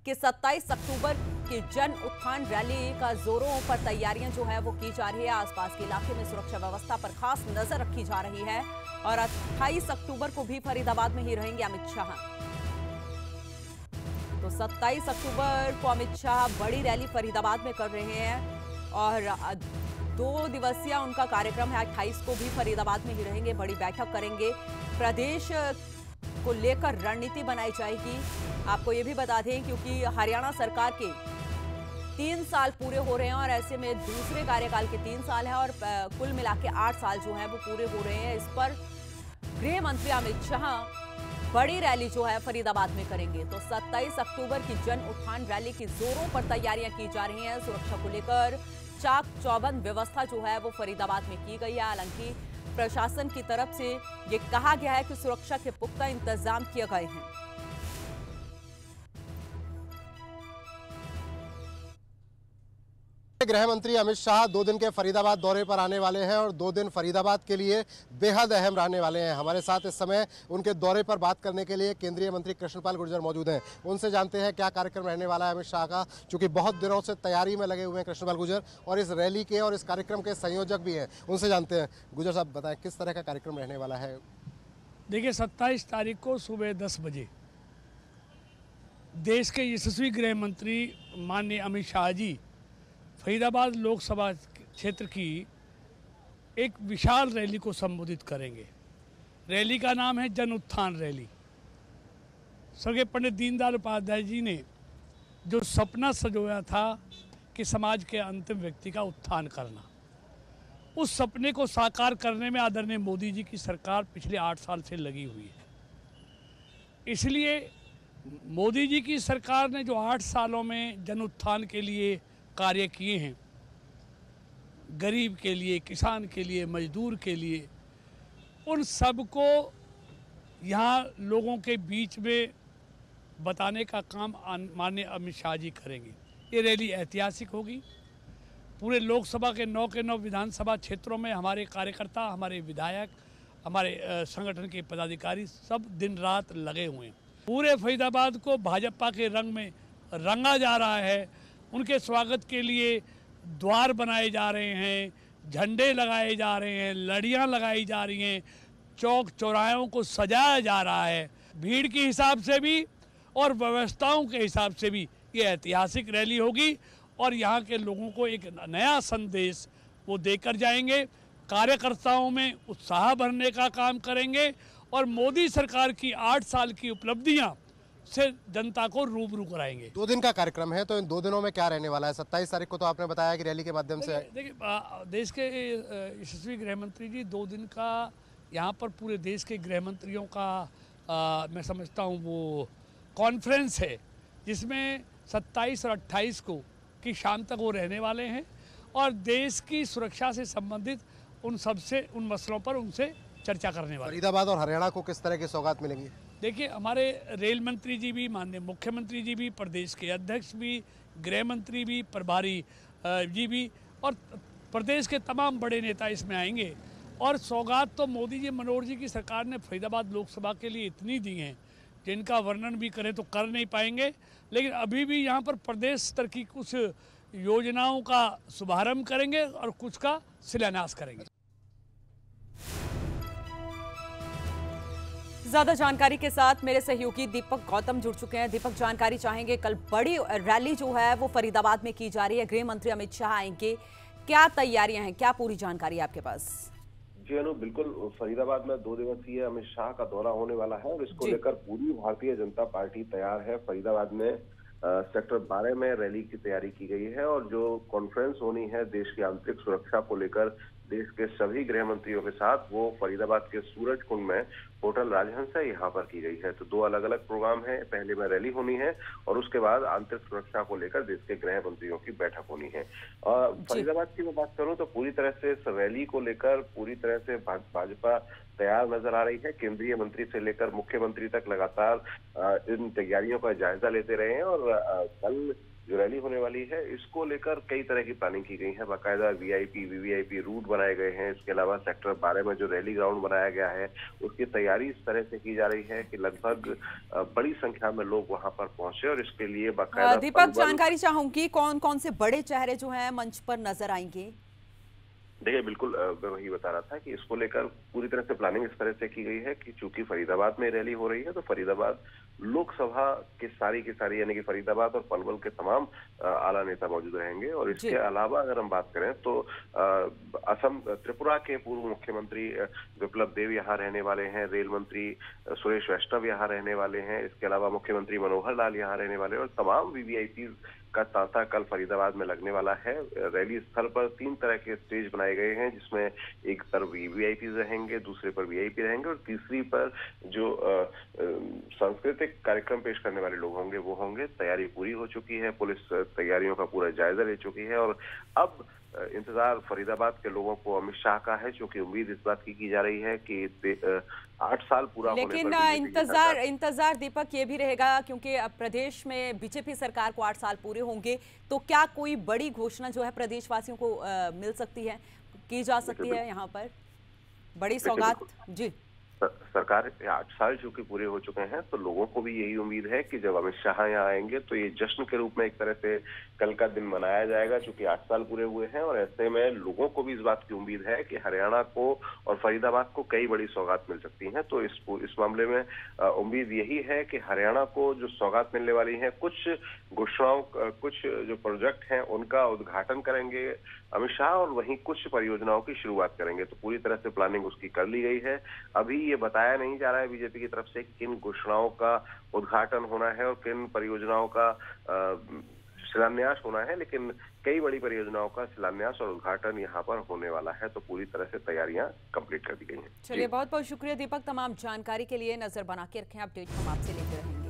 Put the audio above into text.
कि 27 अक्टूबर की जन उत्थान रैली का जोरों पर तैयारियां जो है वो की जा रही है। आसपास के इलाके में सुरक्षा व्यवस्था पर खास नजर रखी जा रही है और 28 अक्टूबर को भी फरीदाबाद में ही रहेंगे अमित शाह। तो 27 अक्टूबर को अमित शाह बड़ी रैली फरीदाबाद में कर रहे हैं और 2 दिवसीय उनका कार्यक्रम है। 28 को भी फरीदाबाद में ही रहेंगे, बड़ी बैठक करेंगे। प्रदेश को लेकर रणनीति बनाई जाएगी। आपको ये भी बता दें क्योंकि हरियाणा सरकार के 3 साल पूरे हो रहे हैं और ऐसे में दूसरे कार्यकाल के 3 साल है और कुल मिला के 8 साल जो है वो पूरे हो रहे हैं। इस पर गृह मंत्री अमित शाह बड़ी रैली जो है फरीदाबाद में करेंगे। तो 27 अक्टूबर की जन उत्थान रैली की जोरों पर तैयारियां की जा रही हैं। सुरक्षा को लेकर चाक चौबंद व्यवस्था जो है वो फरीदाबाद में की गई है। हालांकि प्रशासन की तरफ से ये कहा गया है कि सुरक्षा के पुख्ता इंतजाम किए गए हैं। गृह मंत्री अमित शाह 2 दिन के फरीदाबाद दौरे पर आने वाले हैं और 2 दिन फरीदाबाद के लिए बेहद अहम रहने वाले हैं। हमारे साथ इस समय उनके दौरे पर बात करने के लिए केंद्रीय मंत्री कृष्णपाल गुर्जर मौजूद हैं। उनसे जानते हैं क्या कार्यक्रम रहने वाला है अमित शाह का, चूंकि बहुत दिनों से तैयारी में लगे हुए हैं कृष्णपाल गुर्जर और इस रैली के और इस कार्यक्रम के संयोजक भी हैं। उनसे जानते हैं। गुर्जर साहब बताएं किस तरह का कार्यक्रम रहने वाला है। देखिए 27 तारीख को सुबह 10 बजे देश के यशस्वी गृह मंत्री माननीय अमित शाह जी फरीदाबाद लोकसभा क्षेत्र की एक विशाल रैली को संबोधित करेंगे। रैली का नाम है जन उत्थान रैली। स्वर्गीय पंडित दीनदयाल उपाध्याय जी ने जो सपना सजोया था कि समाज के अंतिम व्यक्ति का उत्थान करना, उस सपने को साकार करने में आदरणीय मोदी जी की सरकार पिछले 8 साल से लगी हुई है। इसलिए मोदी जी की सरकार ने जो 8 सालों में जन उत्थान के लिए कार्य किए हैं, गरीब के लिए, किसान के लिए, मजदूर के लिए, उन सब को यहाँ लोगों के बीच में बताने का काम माननीय अमित शाह जी करेंगे। ये रैली ऐतिहासिक होगी। पूरे लोकसभा के 9 विधानसभा क्षेत्रों में हमारे कार्यकर्ता, हमारे विधायक, हमारे संगठन के पदाधिकारी सब दिन रात लगे हुए हैं। पूरे फरीदाबाद को भाजपा के रंग में रंगा जा रहा है। उनके स्वागत के लिए द्वार बनाए जा रहे हैं, झंडे लगाए जा रहे हैं, लड़ियां लगाई जा रही हैं, चौक चौराहों को सजाया जा रहा है। भीड़ के हिसाब से भी और व्यवस्थाओं के हिसाब से भी ये ऐतिहासिक रैली होगी और यहाँ के लोगों को एक नया संदेश वो देकर जाएंगे। कार्यकर्ताओं में उत्साह भरने का काम करेंगे और मोदी सरकार की 8 साल की उपलब्धियाँ से जनता को रूबरू कराएंगे। 2 दिन का कार्यक्रम है, तो इन 2 दिनों में क्या रहने वाला है? 27 तारीख को तो आपने बताया कि रैली के माध्यम से देखिए देश के यशस्वी गृह मंत्री जी 2 दिन का यहाँ पर पूरे देश के गृह मंत्रियों का मैं समझता हूँ वो कॉन्फ्रेंस है, जिसमें 27 और 28 को की शाम तक वो रहने वाले हैं और देश की सुरक्षा से संबंधित उन मसलों पर उनसे चर्चा करने वाले। फरीदाबाद और हरियाणा को किस तरह की सौगात मिलेंगी? देखिए हमारे रेल मंत्री जी भी, माननीय मुख्यमंत्री जी भी, प्रदेश के अध्यक्ष भी, गृह मंत्री भी, प्रभारी जी भी और प्रदेश के तमाम बड़े नेता इसमें आएंगे। और सौगात तो मोदी जी, मनोहर जी की सरकार ने फरीदाबाद लोकसभा के लिए इतनी दी हैं जिनका वर्णन भी करें तो कर नहीं पाएंगे। लेकिन अभी भी यहाँ पर प्रदेश स्तर की कुछ योजनाओं का शुभारंभ करेंगे और कुछ का शिलान्यास करेंगे। ज्यादा जानकारी के साथ मेरे सहयोगी दीपक गौतम जुड़ चुके हैं। दीपक, जानकारी चाहेंगे, कल बड़ी रैली जो है वो फरीदाबाद में की जा रही है, गृह मंत्री अमित शाह आएंगे, क्या तैयारियां हैं, क्या पूरी जानकारी आपके पास? जी अनु, बिल्कुल फरीदाबाद में 2 दिवसीय अमित शाह का दौरा होने वाला है और इसको लेकर पूरी भारतीय जनता पार्टी तैयार है। फरीदाबाद में सेक्टर 12 में रैली की तैयारी की गई है और जो कॉन्फ्रेंस होनी है देश की आंतरिक सुरक्षा को लेकर देश के सभी गृह मंत्रियों के साथ, वो फरीदाबाद के सूरज कुंड में होटल राजहंस है यहाँ पर की गई है। तो 2 अलग अलग प्रोग्राम है। पहले में रैली होनी है और उसके बाद आंतरिक सुरक्षा को लेकर देश के गृह मंत्रियों की बैठक होनी है। फरीदाबाद की मैं बात करूं तो पूरी तरह से इस रैली को लेकर पूरी तरह से भाजपा तैयार नजर आ रही है। केंद्रीय मंत्री से लेकर मुख्यमंत्री तक लगातार इन तैयारियों का जायजा लेते रहे हैं और कल जो रैली होने वाली है इसको लेकर कई तरह की प्लानिंग की गई है। बाकायदा वीआईपी वीवीआईपी रूट बनाए गए हैं। इसके अलावा सेक्टर 12 में जो रैली ग्राउंड बनाया गया है उसकी तैयारी इस तरह से की जा रही है कि लगभग बड़ी संख्या में लोग वहां पर पहुंचे और इसके लिए बाकायदा दीपक, जानकारी चाहूंगी कौन कौन से बड़े चेहरे जो हैं मंच पर नजर आएंगे? देखिए, बिल्कुल मैं वही बता रहा था कि इसको लेकर पूरी तरह से प्लानिंग इस तरह से की गई है कि चूंकि फरीदाबाद में रैली हो रही है तो फरीदाबाद लोकसभा की सारी यानी कि फरीदाबाद और पलवल के तमाम आला नेता मौजूद रहेंगे। और इसके अलावा अगर हम बात करें तो असम त्रिपुरा के पूर्व मुख्यमंत्री विप्लव देव यहाँ रहने वाले हैं, रेल मंत्री सुरेश वैष्णव यहाँ रहने वाले हैं, इसके अलावा मुख्यमंत्री मनोहर लाल यहाँ रहने वाले हैं और तमाम वीवीआईपी का तांता कल फरीदाबाद में लगने वाला है। रैली स्थल पर 3 तरह के स्टेज बनाए गए हैं जिसमें एक तरफ वीवीआईपी रहेंगे, दूसरे पर वीआईपी रहेंगे और तीसरी पर जो सांस्कृतिक कार्यक्रम पेश करने वाले लोग होंगे वो होंगे। तैयारी पूरी हो चुकी है, पुलिस तैयारियों का पूरा जायजा ले चुकी है और अब इंतजार फरीदाबाद के लोगों को अमित शाह का है, क्योंकि उम्मीद इस बात की जा रही है कि 8 साल पूरा होने पर लेकिन इंतजार दीपक ये भी रहेगा क्योंकि अब प्रदेश में बीजेपी सरकार को 8 साल पूरे होंगे, तो क्या कोई बड़ी घोषणा जो है प्रदेशवासियों को मिल सकती है, की जा सकती है यहाँ पर बड़ी सौगात? जी, सरकार 8 साल चूंकि पूरे हो चुके हैं तो लोगों को भी यही उम्मीद है कि जब अमित शाह यहाँ आएंगे तो ये जश्न के रूप में एक तरह से कल का दिन मनाया जाएगा, चूंकि 8 साल पूरे हुए हैं। और ऐसे में लोगों को भी इस बात की उम्मीद है कि हरियाणा को और फरीदाबाद को कई बड़ी सौगात मिल सकती हैं। तो इस मामले में उम्मीद यही है कि हरियाणा को जो सौगात मिलने वाली है, कुछ घोषणाओं, कुछ जो प्रोजेक्ट हैं उनका उद्घाटन करेंगे अमित शाह और वहीं कुछ परियोजनाओं की शुरुआत करेंगे। तो पूरी तरह से प्लानिंग उसकी कर ली गई है। अभी ये बताया नहीं जा रहा है बीजेपी की तरफ से किन घोषणाओं का उद्घाटन होना है और किन परियोजनाओं का शिलान्यास होना है, लेकिन कई बड़ी परियोजनाओं का शिलान्यास और उद्घाटन यहाँ पर होने वाला है। तो पूरी तरह से तैयारियां कंप्लीट कर दी गई हैं। चलिए, बहुत बहुत शुक्रिया दीपक, तमाम जानकारी के लिए। नजर बना के रखें, अपडेट हम आपसे लेते रहेंगे।